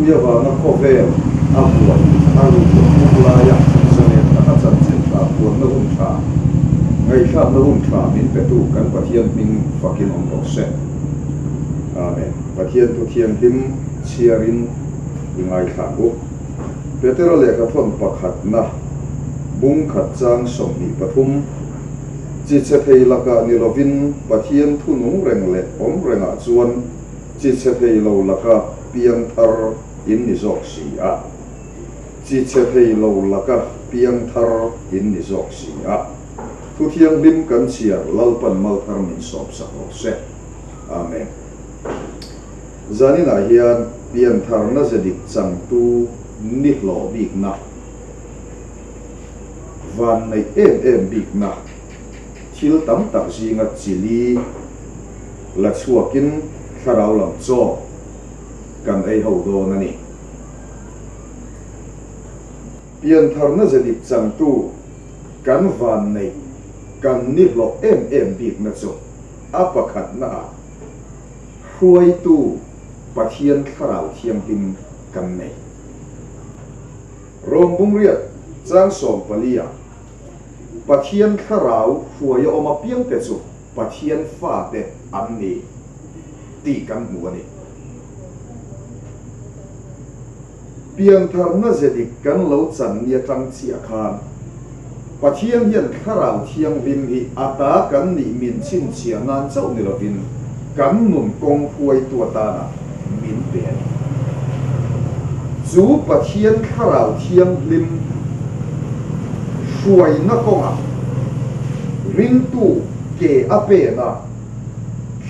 tuya wa na khove abuan aru mulaya sane ta chan chin ta buan na hum tha ngai kha na hum tha min pe tu kan pathian min fakin om lo se amen pathian tu thiam him chiarin ingai kha ko petero le ka thon pakhat na bung khat chang som ni pathum chi che thei laka ni lovin pathian thu nung reng le om renga chuan chi che thei lo laka piang thar in ni zok si a chi che thei lo laka piang thar in ni zok si a thu thiang lim kan chiar lalpan mal thar min sop sak lo se amen zanina hian piang thar na zedik chang tu ni lo bik na van nei em bik na thil tam tak zinga chili la chuakin kharau lam cho kan ei ho do na ni pian thar na zedik chang tu kan van nei kan ni lo em bik na cho apakhat na huai tu pathian kharau thiam tin kan nei rom bung riat chang som palia pathian kharau huai oma piang te chu pathian fa te an ni ti kan mu ani piang thar na zedik kan lo chan nia tang chia khan pathian hian kharau thiang vim hi ata kan ni min chin chia nan chau ni lovin kan nun kong huai tu ta na min pe ani chu pathian kharau thiang lim huai na konga ring tu ke ape na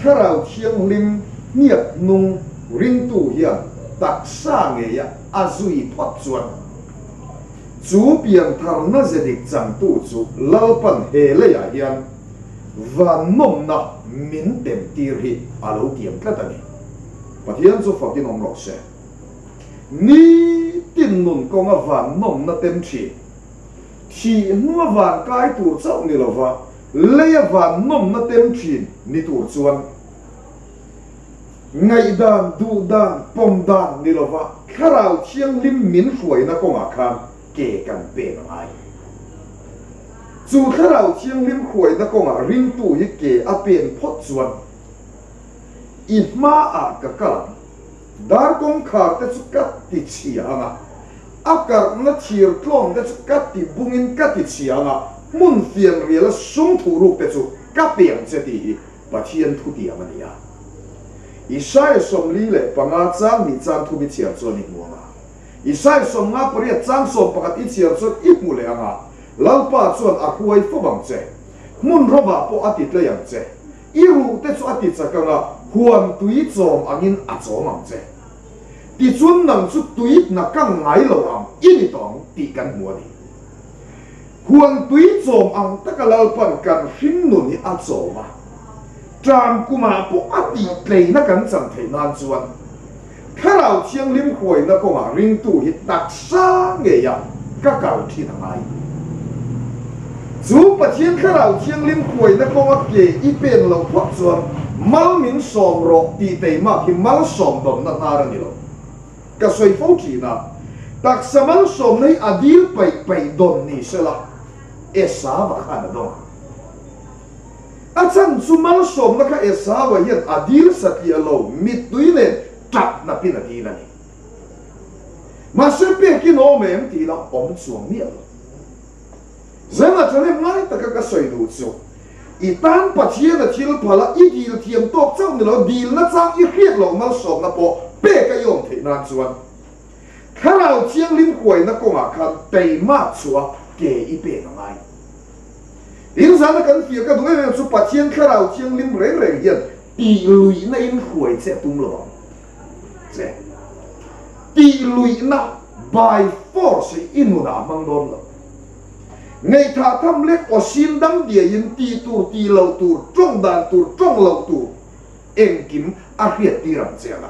kharau thiang lim niat nung ring tu hian tak sa nge ya azui phot chuan chu piang thar na zedik chang tu chu lalpan he le ya hian van nom na min tem tir hi alo tiam tlatani pathian chu fakin om lo se ni tin nun konga van nom na tem chi thì mua vàng cái tủ chậu này là vợ lấy vàng nôm nó tem chìm ni tủ chuan ngày đàn du đàn pom đàn này là vợ kharau thiang lim min huai na công à khan kể cần bể nó ai chu kharau thiang lim huai na công à ring tu hi kể a pen phot chuan ít ma à cả cả dar công khar te chu kat ti chi anga akar na thir tlom te chu kat ti bungin kat ti chianga mun fiang riala sum thu ru te chu ka piang che ti pathian thu ti amania isai som li le panga chang ni chang thu bi chia cho ni muanga isai som nga pria chang som pakat i chia cho i mu le anga lalpa chuan a huai fo bang che mun roba po ati tle yang che i ru te chu ati chakanga huam tui chom angin a chom ang che ti chun nang chu tuit na kang ngai lo ang ini tong ti kan mu ni huan tui chom ang takalal pan kan hin nun ni a choma tram kuma po ati tlei na kan chang thei nan chuan kharau thiang lim khoi na ko ma ring tu hi tak sa nge ya ka kal thi na mai chu pathian kharau thiang lim khoi na ko ma ke i pen lo phok chuan mal min som ro ti tei ma ki mal som dom na tar ni lo ka soi fo ki na tak samal som nei adil pai don ni sela esa va khana do achan sumal som na ka esa wa hian adil satia lo mit tuile tap na pinati na ni ma se pe ki no mem ti la om chuang ni lo zena chane mai ta ka soi du chu i tan pathian na thil phala i dil thiam tok chau ni lo dil na chang i khiat lo mal som na po pe ka yom the nan chuan kharau thiang lim khoi na ko nga khan tei ma chua ke i pe na ngai in zana kan fia ka dunga na chu pathian kharau thiang lim reng reng hian ti lui na in khoi che tum lo che ti lui na by force in na mang don lo ngày thà thăm lek o sin dang dia in ti lo tu trong dan tu trong lo tu em kim a hiat ti ram che na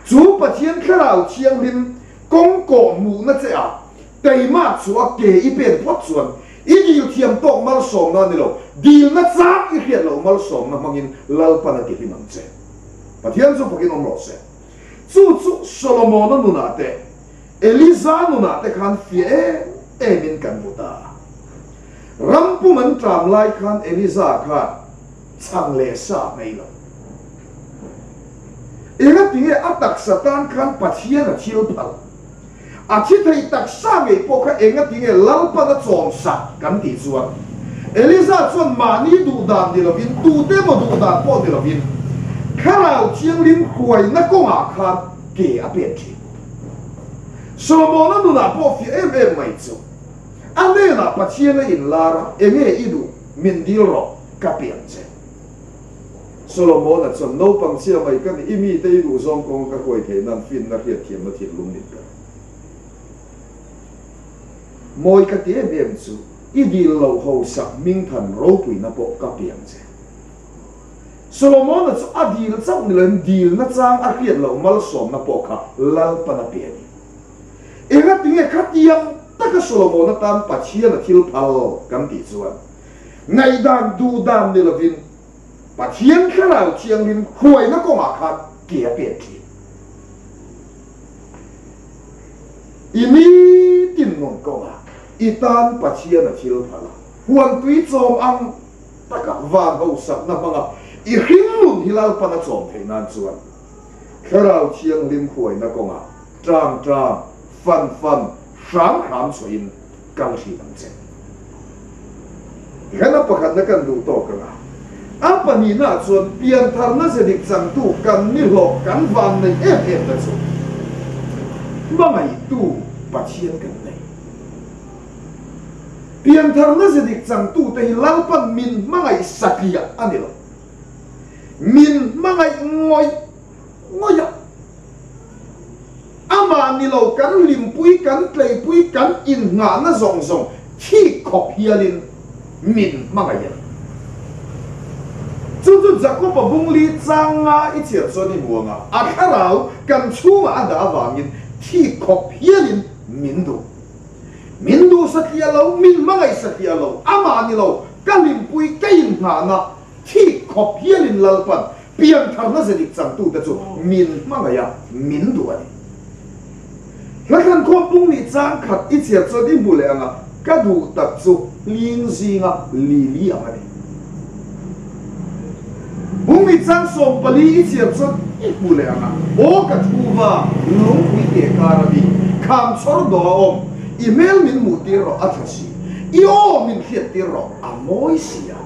chu pathian kharau thiang lim kong ko mu na che a tei ma chua ke i pen phot chuan i dil thiam tok mal som na ni lo dil na cha i hiat lo mal som na mangin lal pa na ti limang che pathian chu pakin om lo se chu Solomon nu na te Eliza nu na te khan fie min kan buta rampu man tram lai khan Eliza khan chang le sa mai lo ega tinge atak satan khan pathian a thil phal a chi thei tak sa ngai po kha enga tinge lalpa da chom sa kan ti chuan Eliza chuan mani du dan dilovin tu te mo du dan po dilovin kharau chiang lim khuai na ko nga khan ke a pen thi Solomon nu na po fi mai chu ane na pathian a in lara enge idu min dil ro ka pian che Solomon a chon no pang chia mai kan imi te du zong kong ka koi the nan fin na hiat thiam na thit lum nit ka moi ka te bem chu idil lo ho sak ming than ro pui na po ka pian che Solomon a chu adil chau ni len dil na chang a hiat lo mal som na po kha lal pa na pian ega tinge khatiam taka Solomon tan pathian a thil phal kan ti chuan ngai dan du dan ni lovin pathian kharau chiang lim khuai na ko ma khat ke a pe thi ini tin non ko a itan pathian a thil phal huan tui chom ang taka van ho sak na manga I hring hilal pa na chom thei nan chuan kharau chiang lim khuai na ko ma trang fan ram chuin kal thi ang chen hana pakhat na kan du to ka apa ni na chuan pian thar na se dik chang tu kan ni lo kan van nei em da chu mangai tu pathian kan nei pian thar na se dik chang tu te lal pan min mangai sakia ani lo min mangai ngoi ama ni lo kan limpui kan tlei pui kan in nga na zong thi khop hialin min mangai chu Jacob bung li changa I chiat choni muanga a kharau kan chunga ada wangin thi khop hialin min du sakia lo min mangai sakia lo ama ni lo kan limpui kain nga na thi khop hialin lalpan pian thar na zedik chang tu ta chu min mangaya min du ani lakan ko bung ni chang khat I chiat choni bule anga ka du tak chu ling zinga li amani bung ni chang som pali I chiat chon I bule anga o ka thuwa lung wi te karabi kham chor do om email min muti ro athasi io min khiat ti ro amoi sia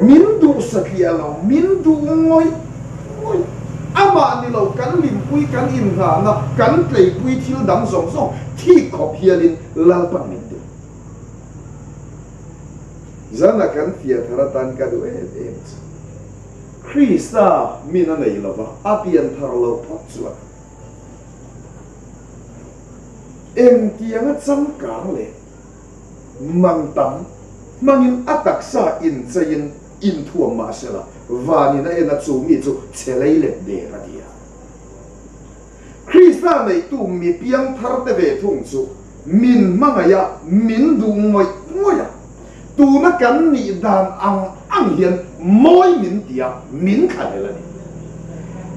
min du sakia lo min du ngoi ama ni lo kan lim pui kan in ha na kan tlei pui thil dang song thi khop hialin lal pan min du zana kan fia tharatan ka du Krista mina nei lova apian thar lo phot chuan em tianga cham kang le mang tam mangin atak sa in chain in thuam ma sela vani na ena chu mi chu chelei le de ra dia Krista nei tu mi piang thar te ve thung chu min mangaya min du ngoya tu na kan ni dan ang hian moi min tia min khale la ni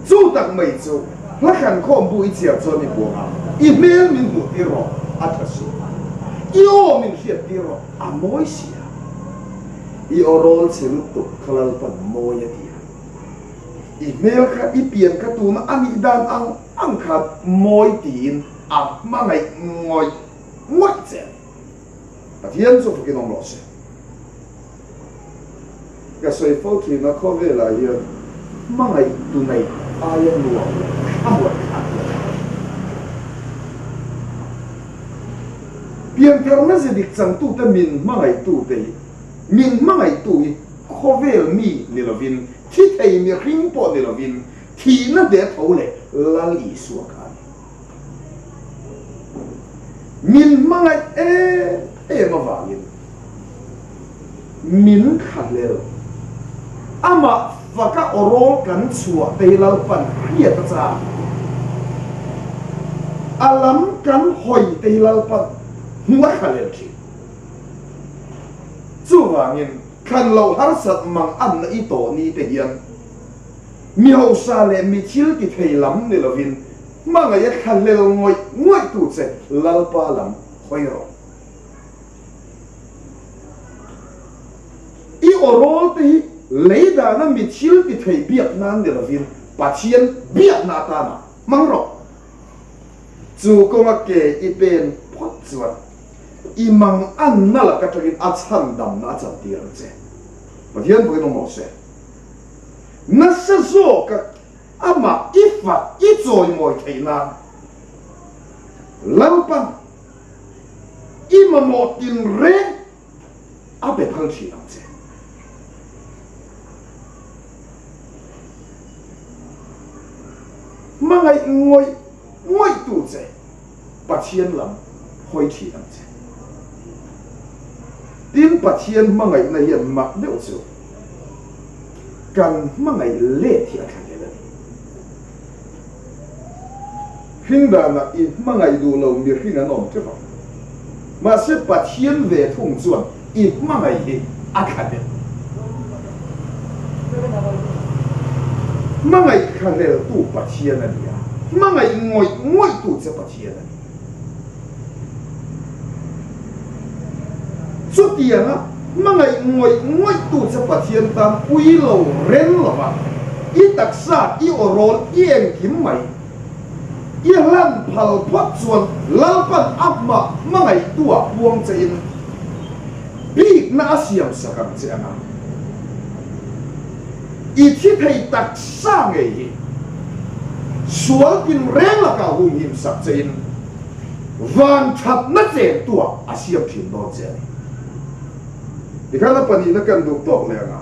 chu tak mai chu la khan khom bu I chia cho ni buanga I mel min bu ti ro athasi io min hiat ti ro a moi sia I orol silu tu khalal pan moya dia I mel kha I pian kha tu na ani dan ang khat moi tin a mangai ngoi chen pathian so fukin ong lo se ka soi fo thi na kho ve la hian mangai tu nei ayan luwa amwa pian thar na se dik chang tu ta min mangai tu te min mangai tu I khovel mi ni lovin thi thei mi ring po ni lovin thi na de thole lali suaka min mangai ma wangin min khalel ama vaka orol kan chua teilal pan hiat cha alam kan hoi teilal pan huwa khalel thi chu wangin kan lo har sat mang an na I to ni te hian mi hậu sa le mi chil ki thei lam ni lovin manga ya khalel ngoi tu che lalpa lam hoi ro i orol te leida na mi chil ki thei biak nan ni lovin pathian biak na ta na mang ro chu ko ma ke i pen phot chuan i mang an na la ka tagin a chan dam na chan tir che pathian bo no mo se na sa zo ka ama ifa i choi moi theina lampan i ma mo tin re a be phang chi ang che mangai ngoi tu che pathian lam hoi chi ang che tin pathian mangai na hian mak deuh chu kan mangai le thi a thang le hinda na i mangai du lo mi hing an om che fa ma se pathian ve thung chuan i mangai hi a kha de mangai khalel tu pathian ania mangai ngoi tu che pathian ani chu tianga mangai ngoi tu che pathian tam ui lo ren lo ba i taksa i orol i eng kim mai i lan phal phot chuan lalpan apma mangai tua buang che in big na asiam sakam che anga i thi thei taksa nge hi sual kin reng la ka hum him sak che in van thap na che tua asiam thin do che ikhala pani na kan duk tok le anga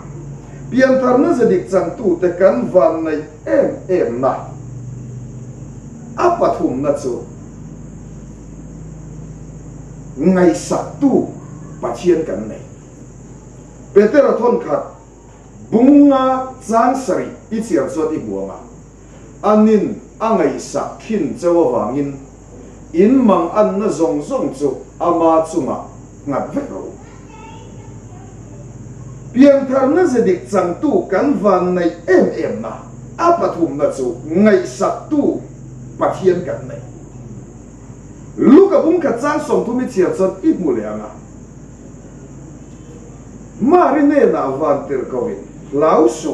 pian tar na zadik chang tu te kan van nei em na apathum na chu ngai sak tu pathian kan nei petera thon khat bunga chang sari i chiar so ti buanga anin angai sak khin chawa wangin in mang an na zong chu ama chunga ngat vek ro pian thar na zadik chang tu kan van nei em na apathum na chu ngai sak tu pathian kan nei luka bung ka chang som thu mi chiar chon i mu le anga mari ne na van ter covid lau su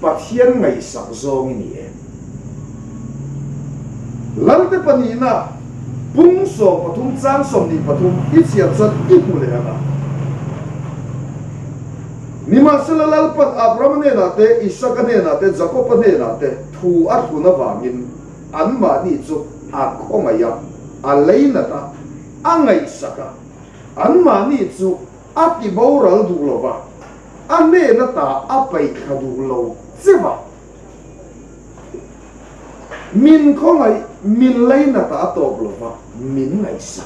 pathian ngai sak zong ni e lamte panina bung so pathum chang som ni pathum i chiar chon i mu le anga nima salalal pat Abraham ne na te Isaac ne na te Jacob ne na te thu a thu na wangin an ma ni chu a khomaya a leina ta angai saka an ma ni chu a ki boral du lo ba an ne na ta a pai khadu lo chewa min khomai min leina ta to lo ba min ngai sa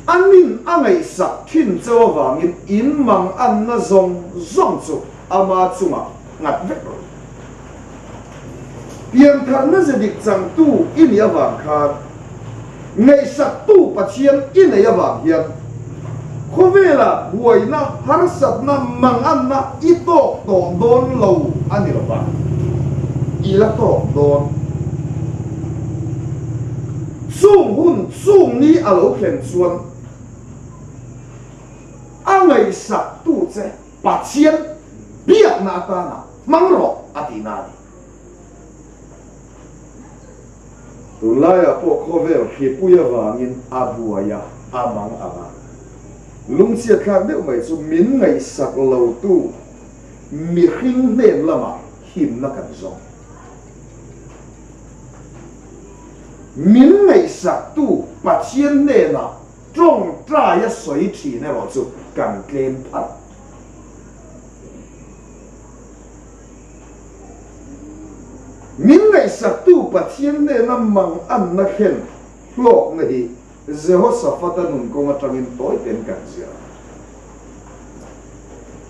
anin angai sak khin chawa wangin in mang an na zong chu ama chunga ngat vek ro pian thar na zadik chang tu in ya wang kha ngai sak tu pathian in ya wang hian khovela buaina har sat na mang an na i to don lo ani lo ba i la to don sung ni alo khen chuan angai sak tu che pathian biak na ta na mangro atina ni tulaya po khovel khi puya wangin abuaya amang anga lungsia khang de mai chu min ngai sak lo tu mi hing nen lama him na kan zong min ngai sak tu pathian ne na trong tra ya soi thi ne lo chu kan tlem phat min ngai sak tu pathian ne na mang an na khen lok na hi Jehoshaphat nun ko matangin toy ten kan sia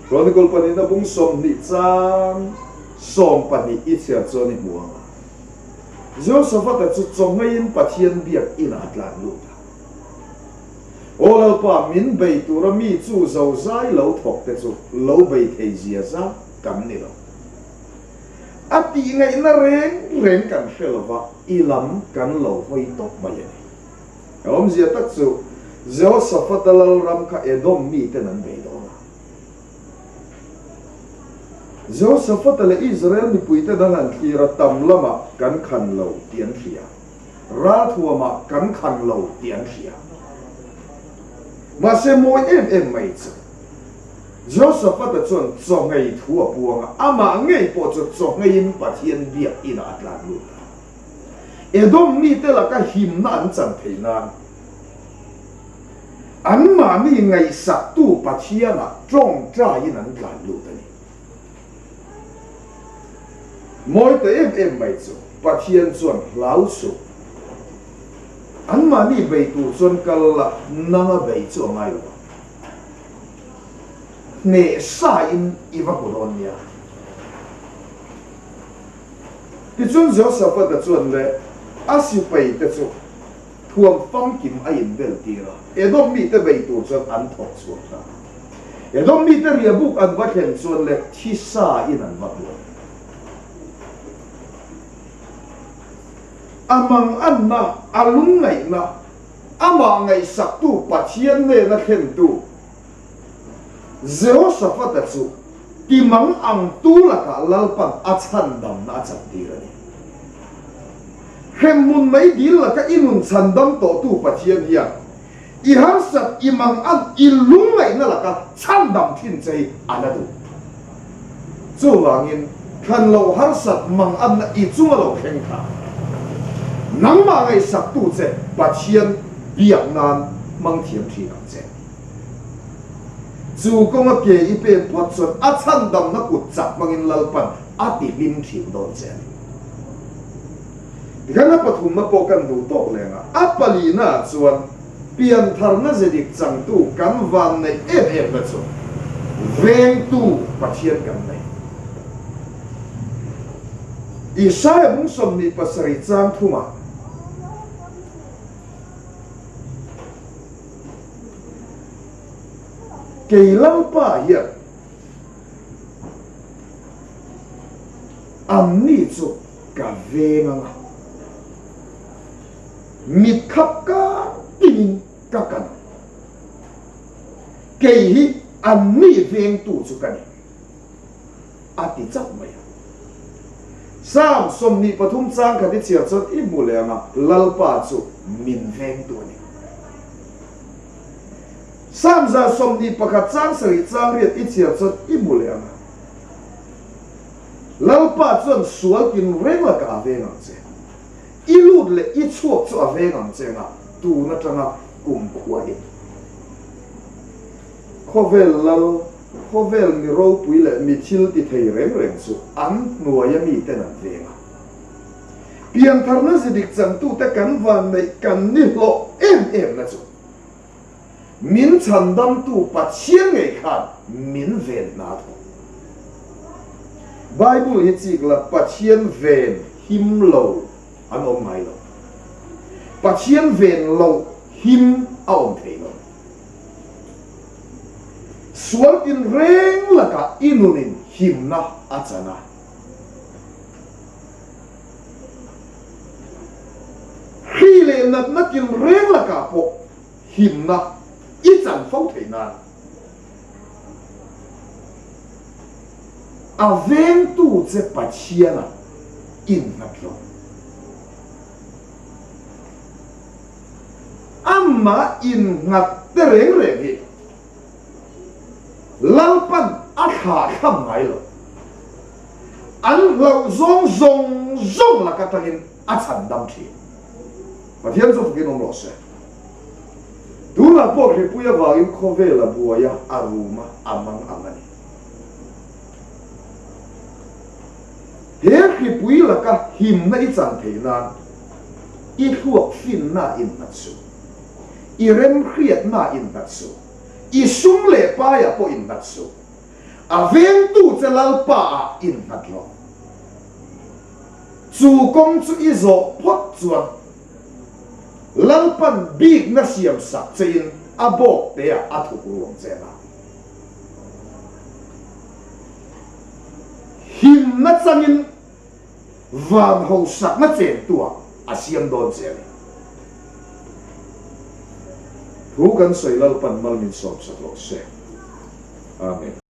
Chronicle pani na bung som ni chang som pani ichia choni buang Jehoshaphat chu chongain pathian biak in atlan lu Olal pa min bay tura mi chu zo zai lo thok te chu lo bay thei zia za kan ni lo ati ngai na reng kan helwa ilam kan lo hoi tok mai ni om zia tak chu Joseph talal ram kha Edom mi te nan bay do Joseph tale Israel mi puite dan an thira tam lama kan khan lo tian thia ra thuama kan khan lo tian thia mà se moi em mai chu Joseph ta chon cho ngai thu a puanga ama ngai po cho ngai in pathian bia in atlan lu Edom mi te la ka him na an chan theina an ma mi ngai sak tu pathiana trong tra in an tlan lu ta ni moi te em mai chu pathian chon lau su an ma ni bei tu chon kala nanga bei chu ngai lo ne sa in iwa kolonia ti chun Joseph da chun le asiu pai te chu thuam fam kim a in bel tira Edom mi te bei tu chon an thok chu ta Edom mi te ria buk an va khen chun le thi sa in an va lo amang anna alung ngai na ama ngai sak tu pathian ne na khen tu Joseph ta chu timang ang tu la ka lalpan achan dam na chan ti rani hemun mai dil la ka inun chan dam to tu pathian hian I har sat imang an ilung ngai na la ka chan dam thin chei anadu chu wangin khan lo har sat mang an na I chu lo khen kha nang ma ngai sak tu che pathian biak nan mang thiam thi ang che chu kong a ke I pe pot chon a chan dam na kut chak mangin lalpan a ti lim thim don che digana pathum ma po kan du tok lenga a pali na chuan pian thar na zedik chang tu kan van nei em na chu veng tu pathian kan nei Isaiah mung som ni pasari chang thuma kailang pa hiyan ang nito ka venga nga mitkap ka tingin ka kan kay hi ang ni veng tu su kani ati chak maya sam som ni pathum chang ka ti chia chot I mule nga lalpa chu min veng tu ni sam za som ni pakhat chang sari chang riat I chia chot I mule nga lalpa chon sual kin reng la ka ve ngang che I lut le I chuak chu a ve ngang che nga tu na tanga kum khua hi khovel mi ro pui le mi thil ti thei reng chu an nuaya mi te nan ve nga pian thar na zidik chang tu te kan van nei kan ni lo em na chu min chan dam tu pathian ngai khan min ven na tho Bible hi chi la pathian ven him lo an om mai lo pathian ven lo him a om thei lo sual tin reng la ka inunin him na achana hile nat nakin reng la ka po him na I chan phong thei nan a veng tu che pathiana in nat lo amma in ngat te reng hi lalpan a kha kham ngai lo an lo zong la ka tangin a chan dam thi pathian zo fukin om lo se tu la po ke puya wa in khovela buaya aruma amang amani he ki pui la ka him na I chan thei nan I thuak fin na in na chu I rem khriat na in na chu I sum le pa ya po in na chu a veng tu che lal pa in na lo chu kong chu I zo phot chuan lalpan big na siam sak chein abok te a thuk ruang chena him na changin van ho sak na chen tua asiam don chen thu kan soilal pan mal min som sak lo se amen